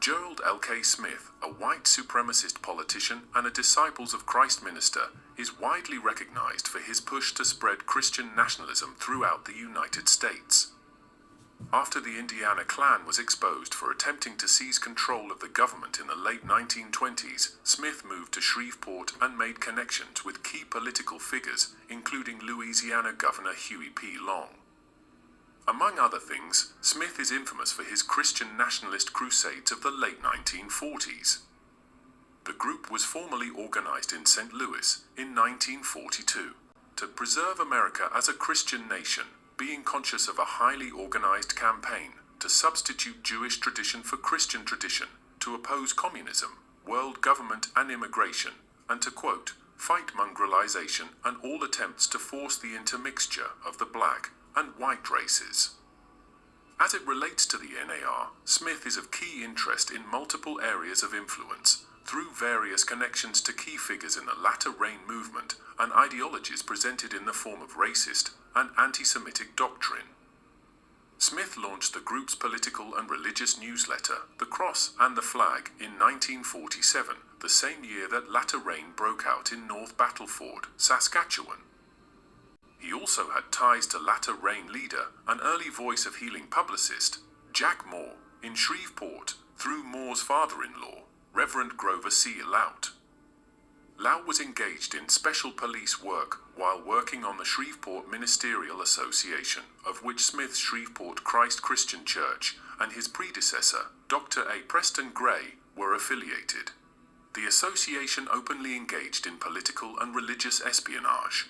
Gerald L.K. Smith, a white supremacist politician and a Disciples of Christ minister, is widely recognized for his push to spread Christian nationalism throughout the United States. After the Indiana Klan was exposed for attempting to seize control of the government in the late 1920s, Smith moved to Shreveport and made connections with key political figures, including Louisiana Governor Huey P. Long. Among other things, Smith is infamous for his Christian nationalist crusades of the late 1940s. The group was formally organized in St. Louis in 1942 to preserve America as a Christian nation, being conscious of a highly organized campaign to substitute Jewish tradition for Christian tradition, to oppose communism, world government and immigration, and to, quote, fight mongrelization and all attempts to force the intermixture of the black and white races. As it relates to the NAR, Smith is of key interest in multiple areas of influence, through various connections to key figures in the latter rain movement and ideologies presented in the form of racist and anti-Semitic doctrine. Smith launched the group's political and religious newsletter, The Cross and the Flag, in 1947, the same year that latter rain broke out in North Battleford, Saskatchewan. He also had ties to latter rain leader, an early Voice of Healing publicist, Jack Moore, in Shreveport, through Moore's father-in-law, Reverend Grover C. Lout. Lout was engaged in special police work while working on the Shreveport Ministerial Association, of which Smith's Shreveport Christ Christian Church and his predecessor, Dr. A. Preston Gray, were affiliated. The association openly engaged in political and religious espionage.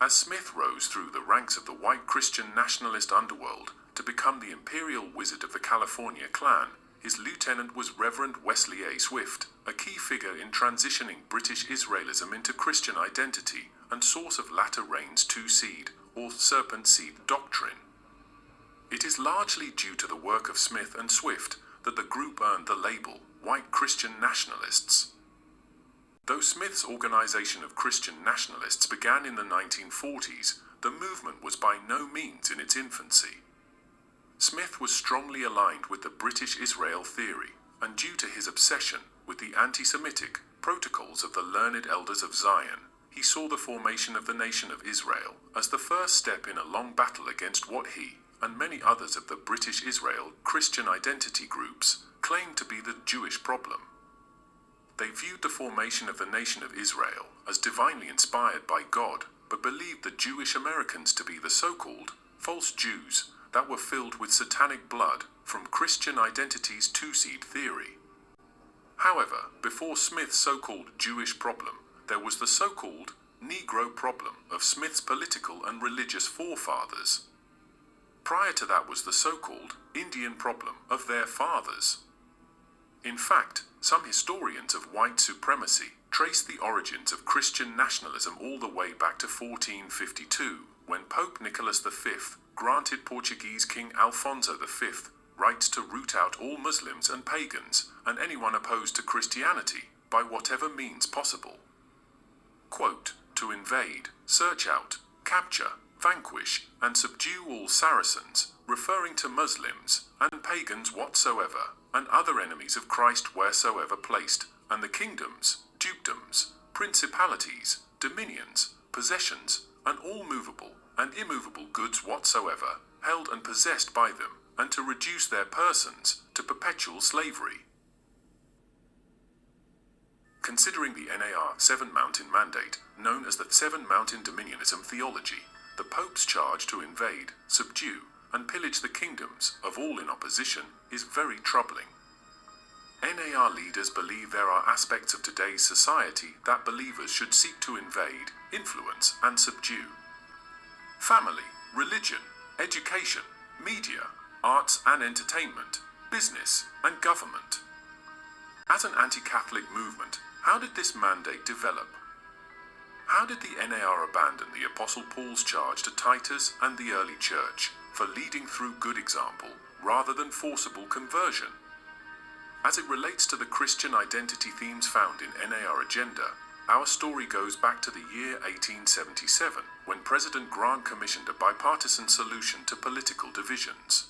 As Smith rose through the ranks of the white Christian nationalist underworld to become the Imperial Wizard of the California Klan, his lieutenant was Reverend Wesley A. Swift, a key figure in transitioning British Israelism into Christian identity and source of latter rain's two-seed, or serpent seed doctrine. It is largely due to the work of Smith and Swift that the group earned the label White Christian Nationalists. Though Smith's organization of Christian nationalists began in the 1940s, the movement was by no means in its infancy. Smith was strongly aligned with the British Israel theory, and due to his obsession with the anti-Semitic protocols of the learned elders of Zion, he saw the formation of the nation of Israel as the first step in a long battle against what he, and many others of the British Israel Christian identity groups, claimed to be the Jewish problem. They viewed the formation of the nation of Israel as divinely inspired by God, but believed the Jewish Americans to be the so-called false Jews that were filled with satanic blood from Christian identity's two-seed theory. However, before Smith's so-called Jewish problem, there was the so-called Negro problem of Smith's political and religious forefathers. Prior to that was the so-called Indian problem of their fathers. In fact, some historians of white supremacy trace the origins of Christian nationalism all the way back to 1452, when Pope Nicholas V granted Portuguese King Alfonso V rights to root out all Muslims and pagans and anyone opposed to Christianity by whatever means possible. Quote, to invade, search out, capture, vanquish, and subdue all Saracens, referring to Muslims and pagans whatsoever, and other enemies of Christ wheresoever placed, and the kingdoms, dukedoms, principalities, dominions, possessions, and all movable and immovable goods whatsoever, held and possessed by them, and to reduce their persons to perpetual slavery. Considering the NAR Seven Mountain Mandate, known as the Seven Mountain Dominionism theology, the Pope's charge to invade, subdue, and pillage the kingdoms of all in opposition is very troubling. NAR leaders believe there are aspects of today's society that believers should seek to invade, influence, and subdue. Family, religion, education, media, arts and entertainment, business, and government. As an anti-Catholic movement, how did this mandate develop? How did the NAR abandon the Apostle Paul's charge to Titus and the early church for leading through good example rather than forcible conversion? As it relates to the Christian identity themes found in NAR agenda, our story goes back to the year 1877, when President Grant commissioned a bipartisan solution to political divisions.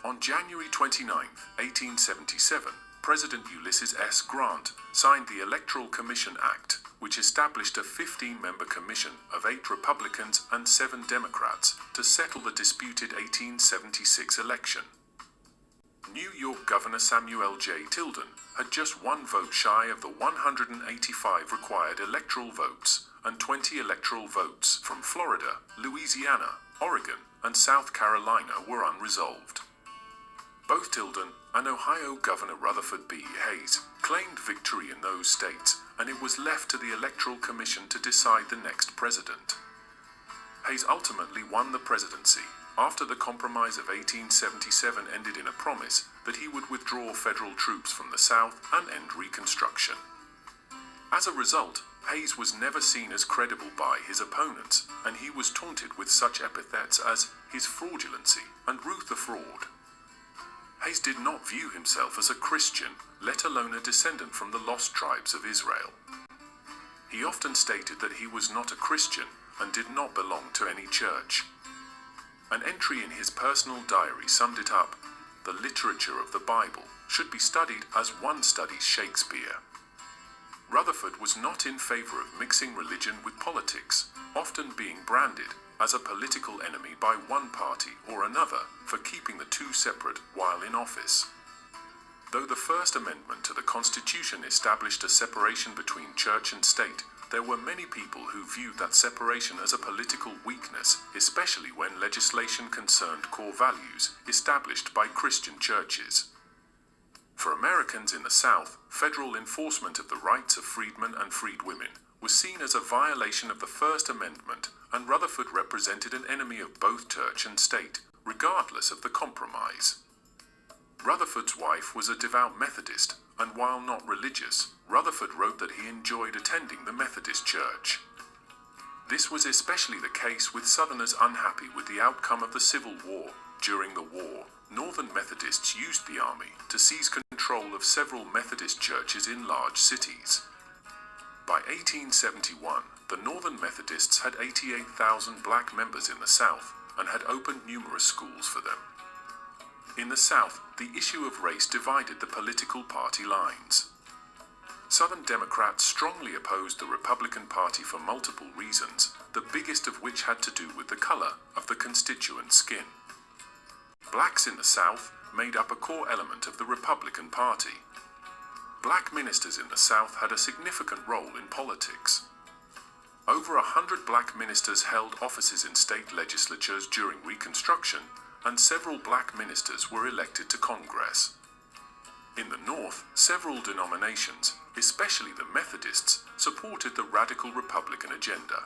On January 29, 1877, President Ulysses S. Grant signed the Electoral Commission Act, which established a 15-member commission of 8 Republicans and 7 Democrats to settle the disputed 1876 election. New York Governor Samuel J. Tilden had just 1 vote shy of the 185 required electoral votes, and 20 electoral votes from Florida, Louisiana, Oregon, and South Carolina were unresolved. Both Tilden and Ohio Governor Rutherford B. Hayes claimed victory in those states, and it was left to the Electoral Commission to decide the next president. Hayes ultimately won the presidency after the Compromise of 1877 ended in a promise that he would withdraw federal troops from the South and end Reconstruction. As a result, Hayes was never seen as credible by his opponents, and he was taunted with such epithets as his fraudulency and Ruth the Fraud. Hayes did not view himself as a Christian, let alone a descendant from the lost tribes of Israel. He often stated that he was not a Christian and did not belong to any church. An entry in his personal diary summed it up: "The literature of the Bible should be studied as one studies Shakespeare." Rutherford was not in favor of mixing religion with politics, often being branded as a political enemy by one party or another for keeping the two separate while in office. Though the First Amendment to the Constitution established a separation between church and state, there were many people who viewed that separation as a political weakness, especially when legislation concerned core values established by Christian churches. For Americans in the South, federal enforcement of the rights of freedmen and freedwomen was seen as a violation of the First Amendment, and Rutherford represented an enemy of both church and state, regardless of the compromise. Rutherford's wife was a devout Methodist, and while not religious, Rutherford wrote that he enjoyed attending the Methodist Church. This was especially the case with Southerners unhappy with the outcome of the Civil War. During the war, Northern Methodists used the army to seize control of several Methodist churches in large cities. By 1871, the Northern Methodists had 88,000 black members in the South and had opened numerous schools for them. In the South, the issue of race divided the political party lines. Southern Democrats strongly opposed the Republican Party for multiple reasons, the biggest of which had to do with the color of the constituent skin. Blacks in the South made up a core element of the Republican Party. Black ministers in the South had a significant role in politics. Over 100 black ministers held offices in state legislatures during Reconstruction, and several black ministers were elected to Congress. In the North, several denominations, especially the Methodists, supported the radical Republican agenda.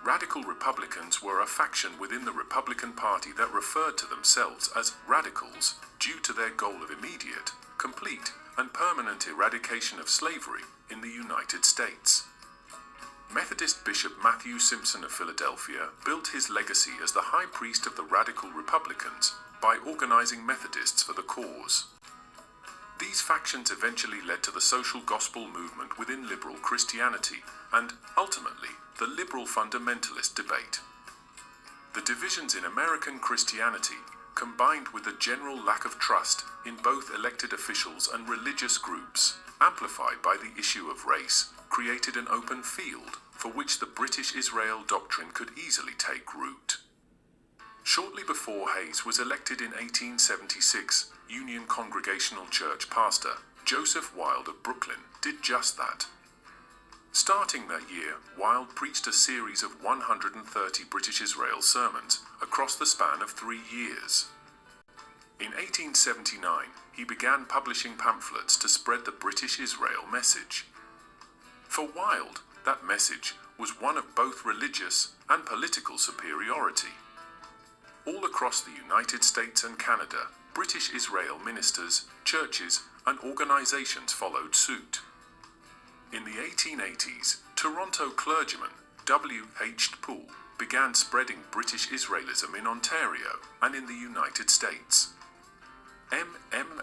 Radical Republicans were a faction within the Republican Party that referred to themselves as radicals due to their goal of immediate, complete, and permanent eradication of slavery in the United States. Methodist Bishop Matthew Simpson of Philadelphia built his legacy as the high priest of the radical Republicans by organizing Methodists for the cause. These factions eventually led to the social gospel movement within liberal Christianity and, ultimately, the liberal fundamentalist debate. The divisions in American Christianity, combined with the general lack of trust in both elected officials and religious groups, amplified by the issue of race, created an open field for which the British Israel doctrine could easily take root. Shortly before Hayes was elected in 1876, Union Congregational Church pastor Joseph Wilde of Brooklyn did just that. Starting that year, Wilde preached a series of 130 British Israel sermons across the span of 3 years. In 1879, he began publishing pamphlets to spread the British Israel message. For Wilde, that message was one of both religious and political superiority. All across the United States and Canada, British Israel ministers, churches, and organizations followed suit. In the 1880s, Toronto clergyman W. H. Poole began spreading British Israelism in Ontario and in the United States. M.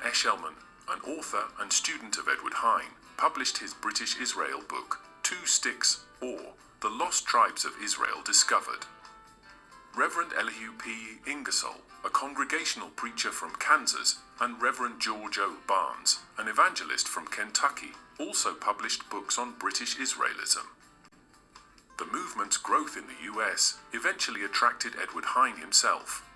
Eshelman, an author and student of Edward Hine, published his British Israel book, Two Sticks, or The Lost Tribes of Israel Discovered. Reverend Elihu P. Ingersoll, a congregational preacher from Kansas, and Reverend George O. Barnes, an evangelist from Kentucky, also published books on British Israelism. The movement's growth in the US eventually attracted Edward Hine himself.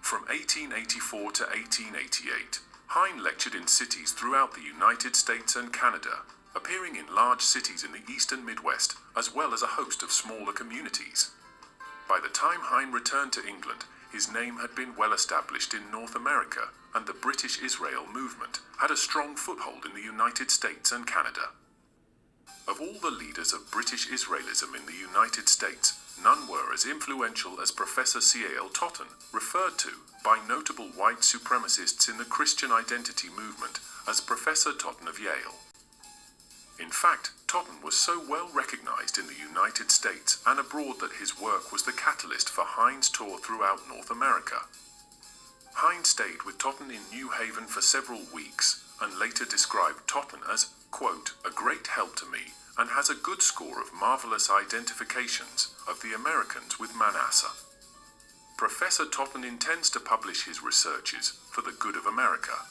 From 1884 to 1888, Hine lectured in cities throughout the United States and Canada, appearing in large cities in the East and Midwest, as well as a host of smaller communities. By the time Hine returned to England, his name had been well established in North America, and the British Israel movement had a strong foothold in the United States and Canada. Of all the leaders of British Israelism in the United States, none were as influential as Professor C.A.L. Totten, referred to by notable white supremacists in the Christian identity movement as Professor Totten of Yale. In fact, Totten was so well recognized in the United States and abroad that his work was the catalyst for Hine's tour throughout North America. Hine stayed with Totten in New Haven for several weeks and later described Totten as, quote, a great help to me and has a good score of marvelous identifications of the Americans with Manasseh. Professor Totten intends to publish his researches for the good of America.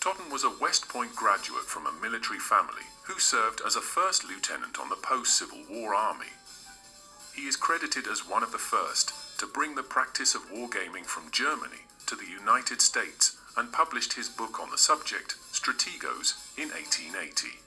Totten was a West Point graduate from a military family who served as a first lieutenant on the post-Civil War Army. He is credited as one of the first to bring the practice of wargaming from Germany to the United States and published his book on the subject, Strategos, in 1880.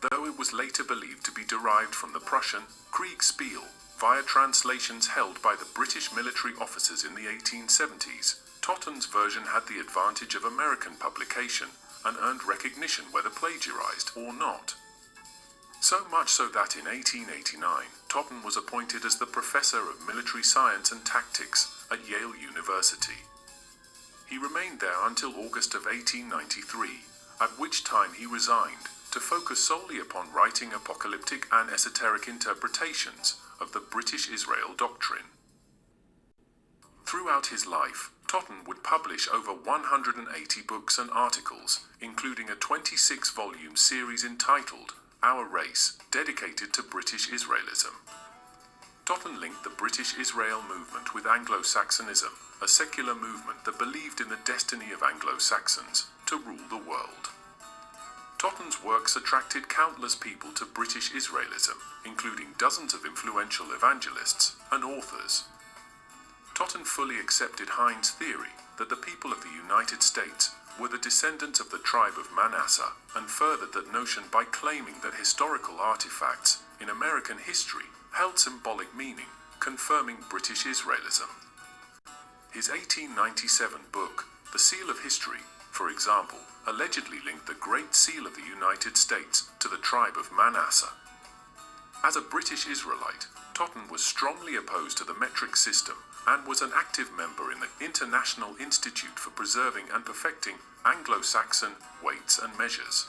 Though it was later believed to be derived from the Prussian Kriegspiel via translations held by the British military officers in the 1870s, Totten's version had the advantage of American publication and earned recognition whether plagiarized or not. So much so that in 1889, Totten was appointed as the Professor of Military Science and Tactics at Yale University. He remained there until August of 1893, at which time he resigned to focus solely upon writing apocalyptic and esoteric interpretations of the British Israel doctrine. Throughout his life, Totten would publish over 180 books and articles, including a 26-volume series entitled Our Race, dedicated to British Israelism. Totten linked the British Israel movement with Anglo-Saxonism, a secular movement that believed in the destiny of Anglo-Saxons to rule the world. Totten's works attracted countless people to British Israelism, including dozens of influential evangelists and authors. Totten fully accepted Hine's theory that the people of the United States were the descendants of the tribe of Manasseh, and furthered that notion by claiming that historical artifacts in American history held symbolic meaning, confirming British Israelism. His 1897 book, The Seal of History, for example, allegedly linked the Great Seal of the United States to the tribe of Manasseh. As a British Israelite, Totten was strongly opposed to the metric system and was an active member in the International Institute for Preserving and Perfecting Anglo-Saxon Weights and Measures.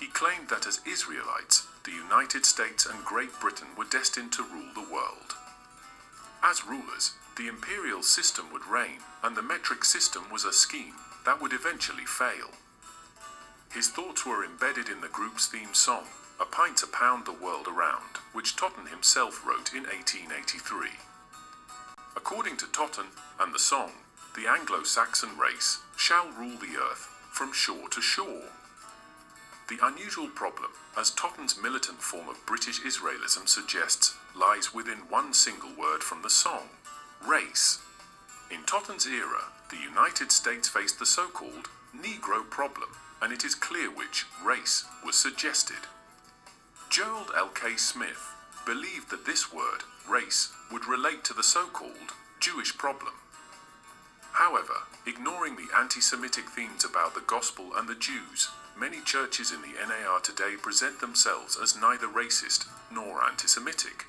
He claimed that as Israelites, the United States and Great Britain were destined to rule the world. As rulers, the imperial system would reign, and the metric system was a scheme that would eventually fail. His thoughts were embedded in the group's theme song, A Pint to Pound the World Around, which Totten himself wrote in 1883. According to Totten and the song, the Anglo-Saxon race shall rule the earth from shore to shore. The unusual problem, as Totten's militant form of British Israelism suggests, lies within one single word from the song, race. In Totten's era, the United States faced the so-called Negro problem, and it is clear which race was suggested. Gerald L.K. Smith believed that this word, race, would relate to the so-called Jewish problem. However, ignoring the anti-Semitic themes about the gospel and the Jews, many churches in the NAR today present themselves as neither racist nor anti-Semitic.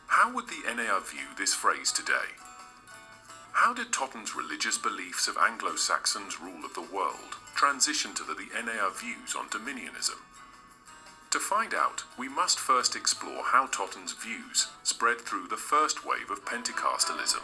How would the NAR view this phrase today? How did Totten's religious beliefs of Anglo-Saxons' rule of the world transition to the NAR views on dominionism? To find out, we must first explore how Totten's views spread through the first wave of Pentecostalism.